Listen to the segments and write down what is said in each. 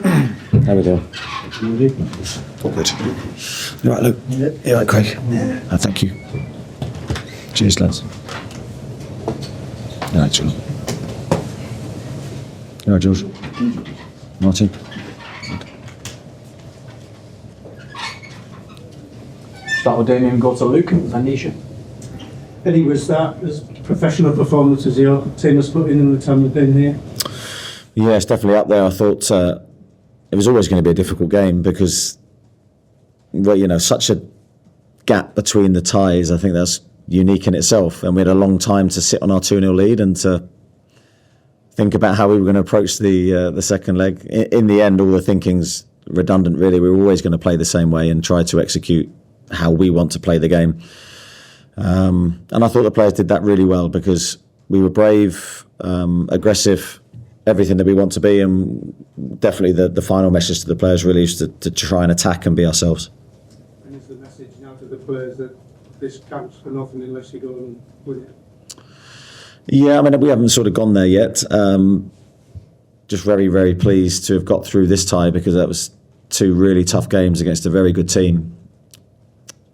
How we doing? All good. You all right, Luke? You all right, Craig? Thank you. Cheers, lads. You all right, Jules? You all right, Jules? Martin? Start with Damien and go to Luke and Anisha. Eddie, was that as professional performance as your team has put in the time we've been here? Yeah, it's definitely up there. I thought it was always going to be a difficult game because, well, you know, such a gap between the ties. I think that's unique in itself. And we had a long time to sit on our 2-0 lead and to think about how we were going to approach the second leg. In the end, all the thinking's redundant, really. We were always going to play the same way and try to execute how we want to play the game. And I thought the players did that really well because we were brave, aggressive, everything that we want to be, and definitely the final message to the players really is to try and attack and be ourselves. And is the message now to the players that this counts for nothing unless you go and win it? Yeah, I mean, we haven't sort of gone there yet. Just very, very pleased to have got through this tie because that was 2 really tough games against a very good team.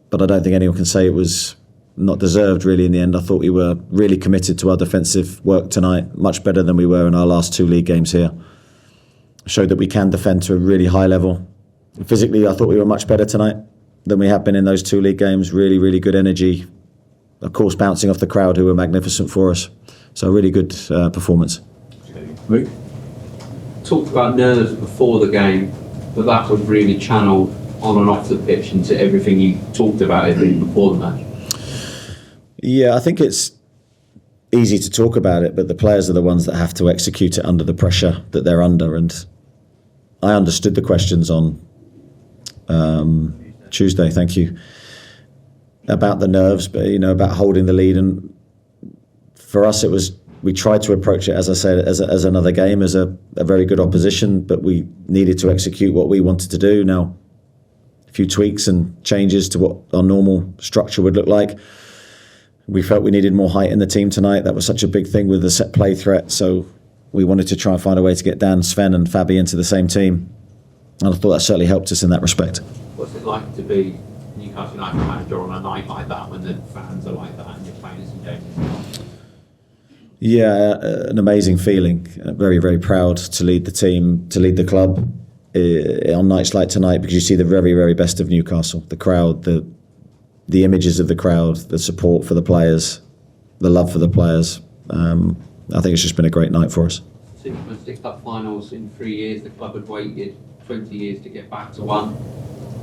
But I don't think anyone can say it was not deserved really in the end. I thought we were really committed to our defensive work tonight, much better than we were in our last 2 league games here. Showed that we can defend to a really high level. Physically, I thought we were much better tonight than we have been in those 2 league games. Really, really good energy. Of course, bouncing off the crowd who were magnificent for us. So a really good performance. Luke? Talked about nerves before the game, but that was really channeled on and off the pitch into everything you talked about before the match. Yeah, I think it's easy to talk about it, but the players are the ones that have to execute it under the pressure that they're under. And I understood the questions on Tuesday, thank you, about the nerves, but you know, about holding the lead. And for us, it was, we tried to approach it, as I said, as another game, as a very good opposition, but we needed to execute what we wanted to do. Now, a few tweaks and changes to what our normal structure would look like. We felt we needed more height in the team tonight. That was such a big thing with the set play threat. So we wanted to try and find a way to get Dan, Sven and Fabi into the same team. And I thought that certainly helped us in that respect. What's it like to be Newcastle United manager on a night like that when the fans are like that and you're playing as games? Yeah, an amazing feeling. Very, very proud to lead the team, to lead the club on nights like tonight, because you see the very, very best of Newcastle. The crowd, the images of the crowd, the support for the players, the love for the players. I think it's just been a great night for us. Domestic Cup finals in 3 years. The club had waited 20 years to get back to one.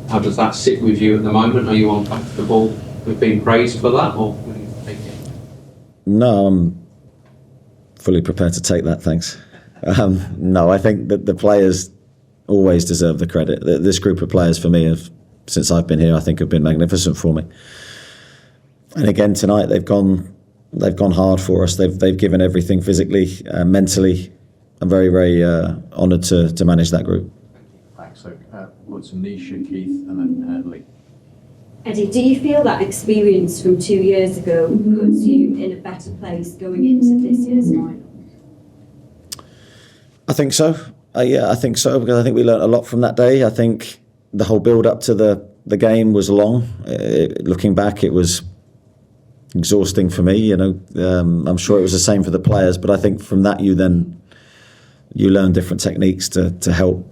How does that sit with you at the moment? Are you uncomfortable with being praised for that, or will you take it? No, I'm fully prepared to take that, thanks. No, I think that the players always deserve the credit. This group of players for me since I've been here, I think have been magnificent for me. And again tonight, they've gone hard for us. They've given everything physically, mentally. I'm very, very honoured to manage that group. Thanks. So, what's Anisha, Keith, and then Lee? Eddie, do you feel that experience from 2 years ago puts you in a better place going into this year's final? I think so. Yeah, I think so, because I think we learnt a lot from that day. I think the whole build up to the game was long. Looking back, it was exhausting for me. You know, I'm sure it was the same for the players. But I think from that you learn different techniques to help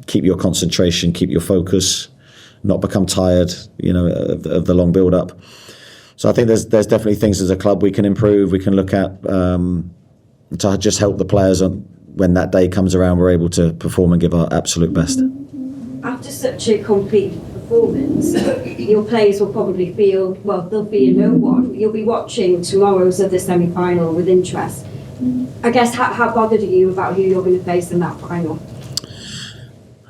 keep your concentration, keep your focus, not become tired. You know, of the long build up. So I think there's definitely things as a club we can improve. We can look at to just help the players on. When that day comes around, we're able to perform and give our absolute best. After such a complete performance, your players will probably feel, well, they'll fear no one. You'll be watching tomorrow's other semi-final with interest. I guess, how bothered are you about who you're going to face in that final?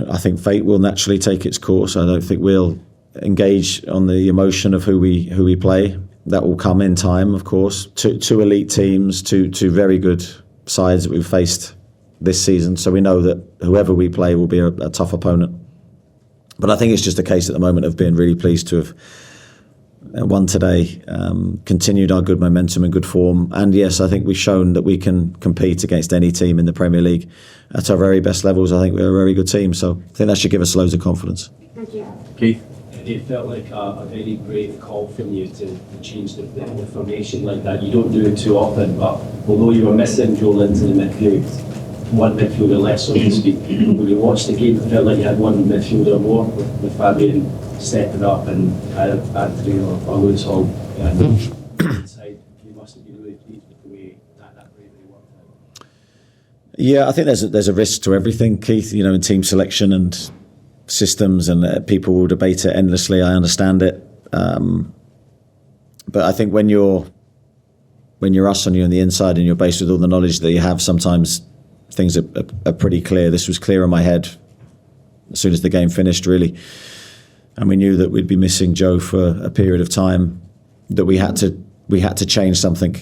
I think fate will naturally take its course. I don't think we'll engage on the emotion of who we play. That will come in time, of course. Two elite teams, two very good sides that we've faced this season, so we know that whoever we play will be a tough opponent. But I think it's just a case at the moment of being really pleased to have won today, continued our good momentum and good form. And yes, I think we've shown that we can compete against any team in the Premier League at our very best levels. I think we're a very good team, so I think that should give us loads of confidence. Thank you. Keith? It felt like a very brave call from you to change the formation like that. You don't do it too often, but although you were missing Joelinton in the midfield, one midfielder less, so to speak, when you watched the game, it felt like you had one midfielder more with Fabian stepping up and Anthony or Lewis Hall inside. You must have been really pleased with the way that bravery worked out. Yeah, I think there's a risk to everything, Keith, in team selection and systems, and people will debate it endlessly. I understand it. But I think when you're us on you on the inside and you're based with all the knowledge that you have, sometimes things are pretty clear. This was clear in my head as soon as the game finished, really. And we knew that we'd be missing Joe for a period of time, that we had to change something.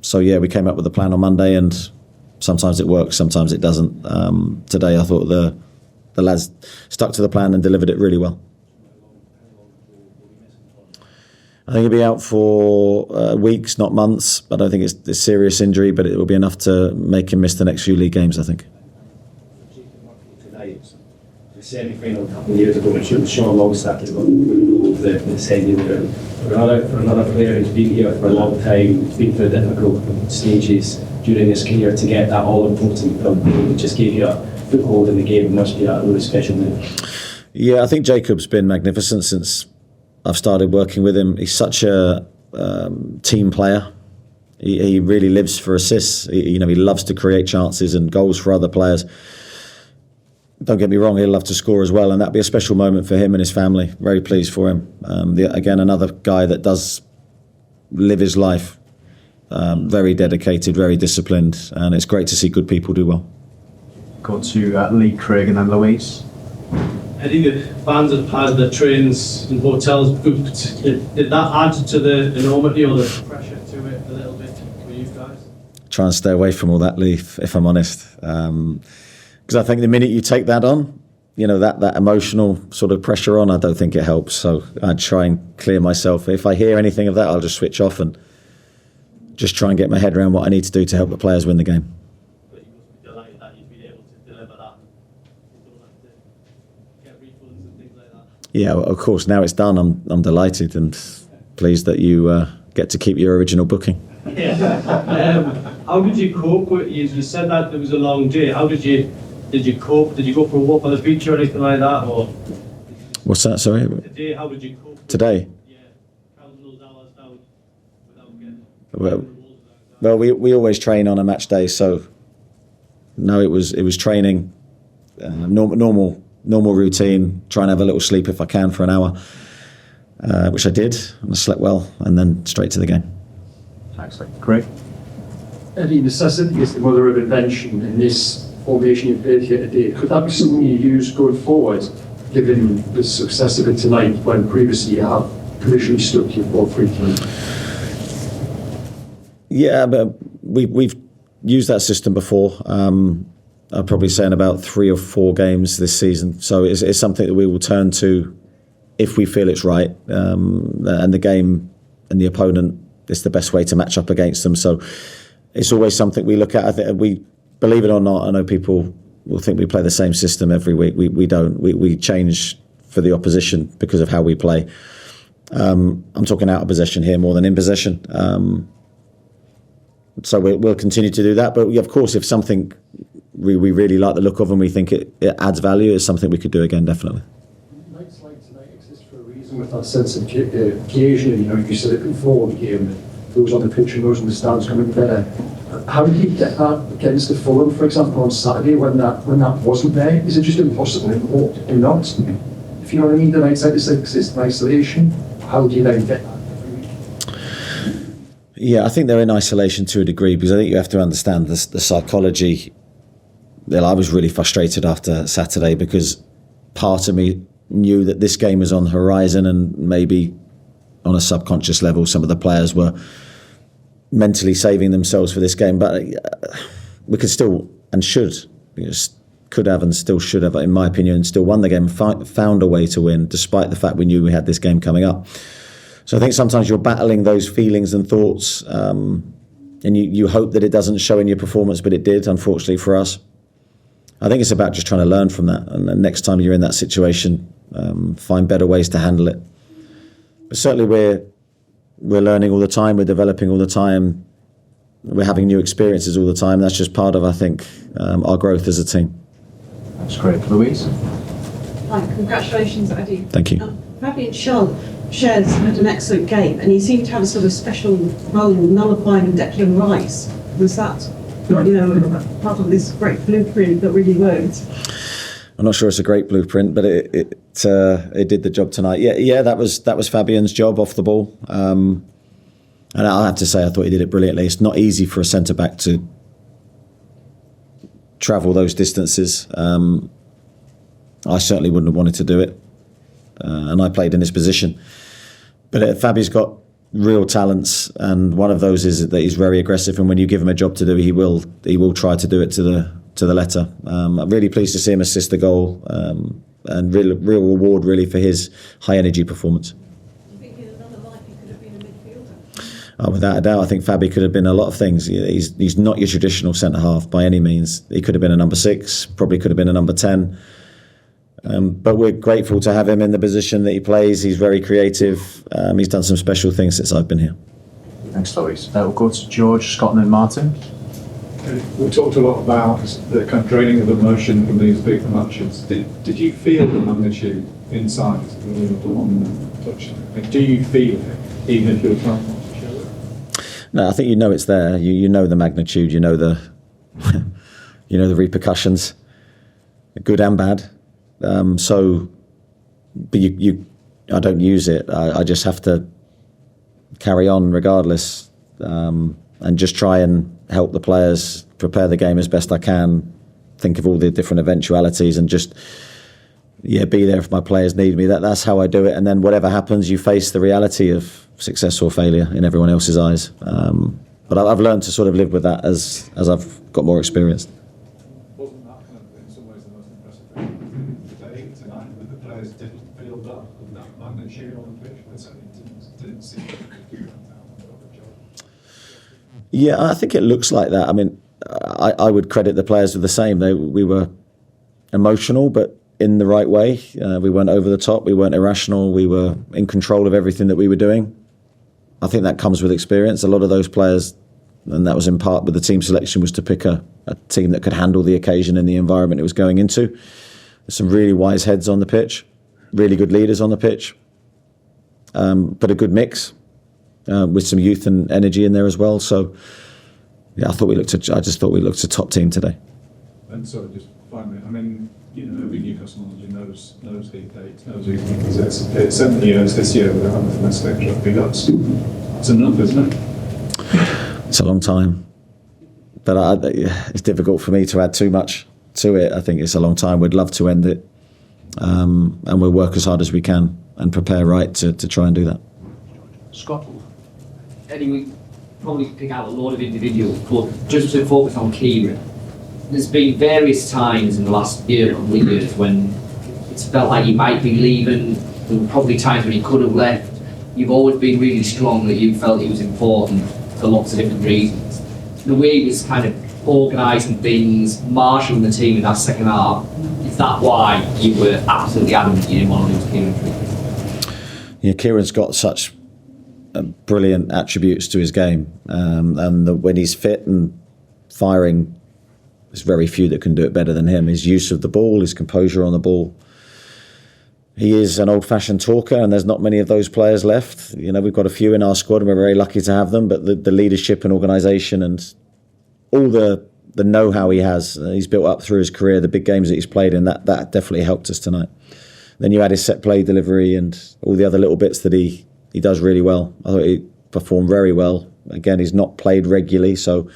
So yeah, we came up with a plan on Monday, and sometimes it works, sometimes it doesn't. Today I thought the lads stuck to the plan and delivered it really well. I think he'll be out for weeks, not months. I don't think it's a serious injury, but it will be enough to make him miss the next few league games, I think. Tonight, the semi-final a couple of years ago, when Sean Longstaff got the second round. For another player who's been here for a long time, who's been through difficult stages during his career, to get that all-important film, it just gave you a foothold in the game. It must be a really special move. Yeah, I think Jacob's been magnificent since I've started working with him. He's such a team player. He really lives for assists. He loves to create chances and goals for other players. Don't get me wrong, he'll love to score as well, and that'd be a special moment for him and his family. Very pleased for him. Again, another guy that does live his life. Very dedicated, very disciplined, and it's great to see good people do well. Go to Lee, Craig and then Louise. Eddie, the fans have had their trains and hotels booked. Did that add to the enormity or the pressure to it a little bit for you guys? Try and stay away from all that, Lee, if I'm honest. Because I think the minute you take that on, that emotional sort of pressure on, I don't think it helps. So I try and clear myself. If I hear anything of that, I'll just switch off and just try and get my head around what I need to do to help the players win the game. But you must be delighted that you've been able to deliver that. You don't have to get refunds and things like that. Yeah, well, of course, now it's done. I'm delighted and pleased that you get to keep your original booking. Yeah. How did you cope with? You said that it was a long day. How did you cope? Did you go for a walk on the beach or anything like that? Or What's that, sorry? today, how did you cope? Today? Yeah, counting those hours down without getting. Well, we always train on a match day, so no, it was training, normal routine. Try and have a little sleep if I can for an hour, which I did, and I slept well, and then straight to the game. Excellent. Craig? Eddie, necessity is the mother of invention in this formation you've played here today. Could that be something you use going forward, given the success of it tonight, when previously you have traditionally stuck to your 4-3-3? Yeah, but we've used that system before. I'd probably say in about 3 or 4 games this season. So it's something that we will turn to if we feel it's right, and the game and the opponent is the best way to match up against them. So it's always something we look at. I think we, believe it or not, I know people will think we play the same system every week. We don't. We change for the opposition because of how we play. I'm talking out of possession here more than in possession. So we'll continue to do that. But of course, if something we really like the look of and we think it adds value, it's something we could do again, definitely. Nights like tonight exist for a reason, with that sense of occasion. You said it before the game, those on the pitch and those in the stands coming better. How did you get that against the Fulham, for example, on Saturday when that wasn't there? Is it just impossible or not? If you know what I mean, the nights like this exist in isolation. How do you then get that every week? Yeah, I think they're in isolation to a degree, because I think you have to understand the psychology. Well, I was really frustrated after Saturday because part of me knew that this game was on the horizon, and maybe on a subconscious level some of the players were mentally saving themselves for this game, but we could still and should could have and still should have, in my opinion, still won the game, found a way to win, despite the fact we knew we had this game coming up. So I think sometimes you're battling those feelings and thoughts, and you hope that it doesn't show in your performance, but it did, unfortunately for us. I think it's about just trying to learn from that, and the next time you're in that situation, find better ways to handle it. But certainly we're learning all the time, we're developing all the time, we're having new experiences all the time. That's just part of, I think, our growth as a team. That's great. Louise? Hi, congratulations, Eddie. Thank you. Fabian Schar had an excellent game, and he seemed to have a sort of special role nullifying Declan Rice. Was that, part of this great blueprint that really worked? I'm not sure it's a great blueprint, but it did the job tonight. Yeah, that was Fabian's job off the ball. And I'll have to say, I thought he did it brilliantly. It's not easy for a centre-back to travel those distances. I certainly wouldn't have wanted to do it. And I played in this position. But Fabi's got real talents, and one of those is that he's very aggressive, and when you give him a job to do, he will try to do it to the letter. I'm really pleased to see him assist the goal, and real reward really for his high energy performance. Without a doubt, I think Fabi could have been a lot of things. He's not your traditional centre half by any means. He could have been a number 6, probably could have been a number 10. But we're grateful to have him in the position that he plays. He's very creative. He's done some special things since I've been here. Thanks, Louise. We'll go to George, Scott, and then Martin. We talked a lot about the kind of draining of emotion from these big matches. Did you feel the magnitude inside on the touchline? Do you feel it, even if you're trying not to show it? No, I think you know it's there. You know the magnitude. You know the the repercussions, good and bad. But I don't use it. I just have to carry on regardless, and just try and help the players prepare the game as best I can. Think of all the different eventualities and just be there if my players need me. That's how I do it. And then whatever happens, you face the reality of success or failure in everyone else's eyes. But I've learned to sort of live with that as I've got more experience. Wasn't that kind of in some ways the most impressive thing today, tonight, that the players didn't feel that magnitude on the pitch? They certainly didn't see it. Yeah, I think it looks like that. I mean, I would credit the players with the same. We were emotional, but in the right way. We weren't over the top. We weren't irrational. We were in control of everything that we were doing. I think that comes with experience. A lot of those players, and that was in part with the team selection, was to pick a team that could handle the occasion and the environment it was going into. There's some really wise heads on the pitch, really good leaders on the pitch, but a good mix. With some youth and energy in there as well. So, I just thought we looked a top team today. And so, just finally, I mean, every Newcastle manager knows these dates, knows these things. It's 7 years this year without having domestic rugby. That's enough, isn't it? It's a long time, but it's difficult for me to add too much to it. I think it's a long time. We'd love to end it, and we'll work as hard as we can and prepare right to try and do that. Scott? Eddie, we probably pick out a lot of individuals, but just to focus on Kieran, there's been various times in the last couple of years when it's felt like he might be leaving. There were probably times when he could have left. You've always been really strong that you felt he was important for lots of different reasons. The way he was kind of organising things, marshalling the team in that second half, is that why you were absolutely adamant you didn't want to lose Kieran Trippier? Yeah, Kieran's got such brilliant attributes to his game, and when he's fit and firing, there's very few that can do it better than him. His use of the ball, his composure on the ball. He is an old-fashioned talker, and there's not many of those players left. We've got a few in our squad, and we're very lucky to have them. But the leadership and organisation and all the know-how he's built up through his career, the big games that he's played in, that definitely helped us tonight. Then you add his set play delivery and all the other little bits that he does really well. I thought he performed very well. Again, he's not played regularly, so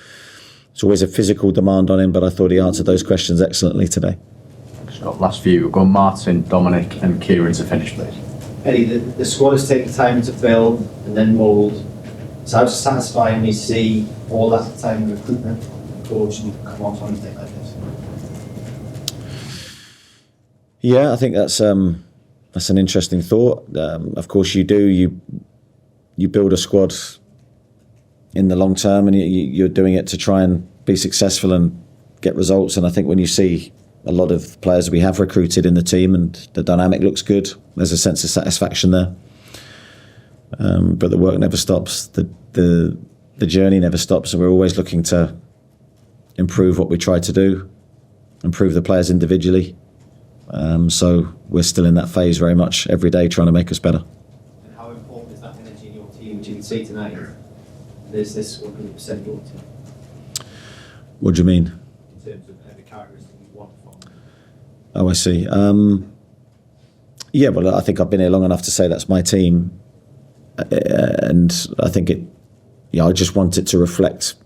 it's always a physical demand on him, but I thought he answered those questions excellently today. Scott, last few. We've got Martin, Dominic and Kieran to finish, please. Eddie, the squad has taken time to build and then mould. So how satisfying to see all that time of recruitment, coaching, come on to anything like this? Yeah, I think that's an interesting thought. Of course, you build a squad in the long term, and you're doing it to try and be successful and get results. And I think when you see a lot of players we have recruited in the team and the dynamic looks good, there's a sense of satisfaction there. But the work never stops. The journey never stops, and we're always looking to improve what we try to do, improve the players individually. So we're still in that phase very much every day, trying to make us better. And how important is that energy in your team, which you can see tonight? There's this 100% your team. What do you mean? In terms of the characteristics you want from them. Oh, I see. Yeah, well, I think I've been here long enough to say that's my team, and I think I just want it to reflect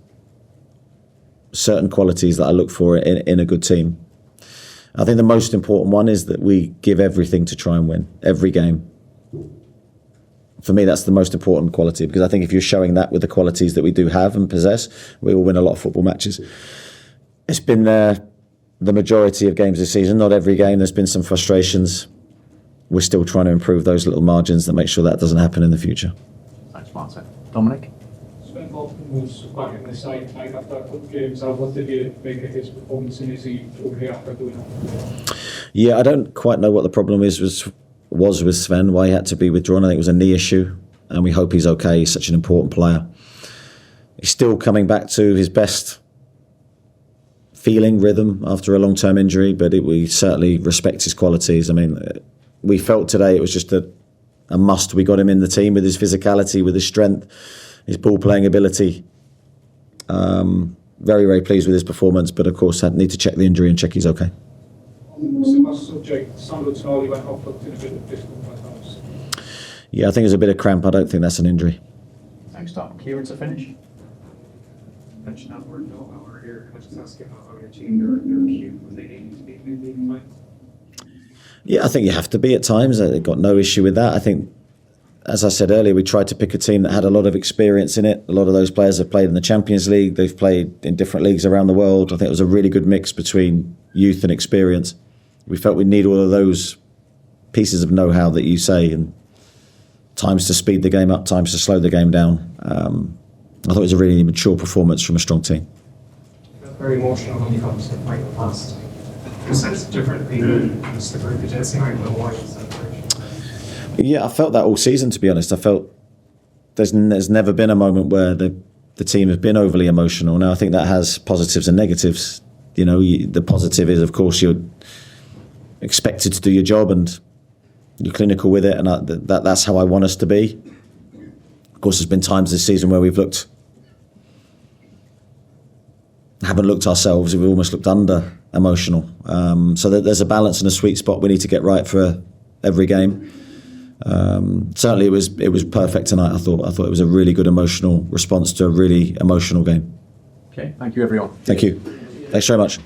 certain qualities that I look for in a good team. I think the most important one is that we give everything to try and win every game. For me, that's the most important quality, because I think if you're showing that with the qualities that we do have and possess, we will win a lot of football matches. It's been there the majority of games this season, not every game. There's been some frustrations. We're still trying to improve those little margins that make sure that doesn't happen in the future. Thanks, Martin. Dominic? Sven Botman was back in the side tonight after a couple of games. What did you make of his performance, and is he okay after doing that? Yeah, I don't quite know what the problem was with Sven, why he had to be withdrawn. I think it was a knee issue, and we hope he's okay. He's such an important player. He's still coming back to his best feeling, rhythm after a long-term injury, but we certainly respect his qualities. I mean, we felt today it was just a must. We got him in the team with his physicality, with his strength, his ball-playing ability. Very, very pleased with his performance, but of course I need to check the injury and check he's okay. On a similar subject, Sandro Tonali went off, looked in a bit of difficult at times. Yeah, I think it was a bit of cramp. I don't think that's an injury. Thanks, Tom. Kieran to finish. Mentioned that word no hour here. Can I just ask you how your team, their cue, when they need to be in the fight? Yeah, I think you have to be at times. I've got no issue with that. I think, as I said earlier, we tried to pick a team that had a lot of experience in it. A lot of those players have played in the Champions League. They've played in different leagues around the world. I think it was a really good mix between youth and experience. We felt we need all of those pieces of know-how that you say, and times to speed the game up, times to slow the game down. I thought it was a really mature performance from a strong team. Very emotional when you come to the final past. In a sense, differently than the group of Jesse and the Warrior celebration. Yeah, I felt that all season, to be honest. I felt there's never been a moment where the team has been overly emotional. Now, I think that has positives and negatives. You know, the positive is, of course, you're expected to do your job and you're clinical with it, and that's how I want us to be. Of course, there's been times this season where haven't looked ourselves, we've almost looked under emotional. So there's a balance and a sweet spot we need to get right for every game. Certainly it was perfect tonight. I thought it was a really good emotional response to a really emotional game. Okay, thank you everyone. Thank you. Thanks very much.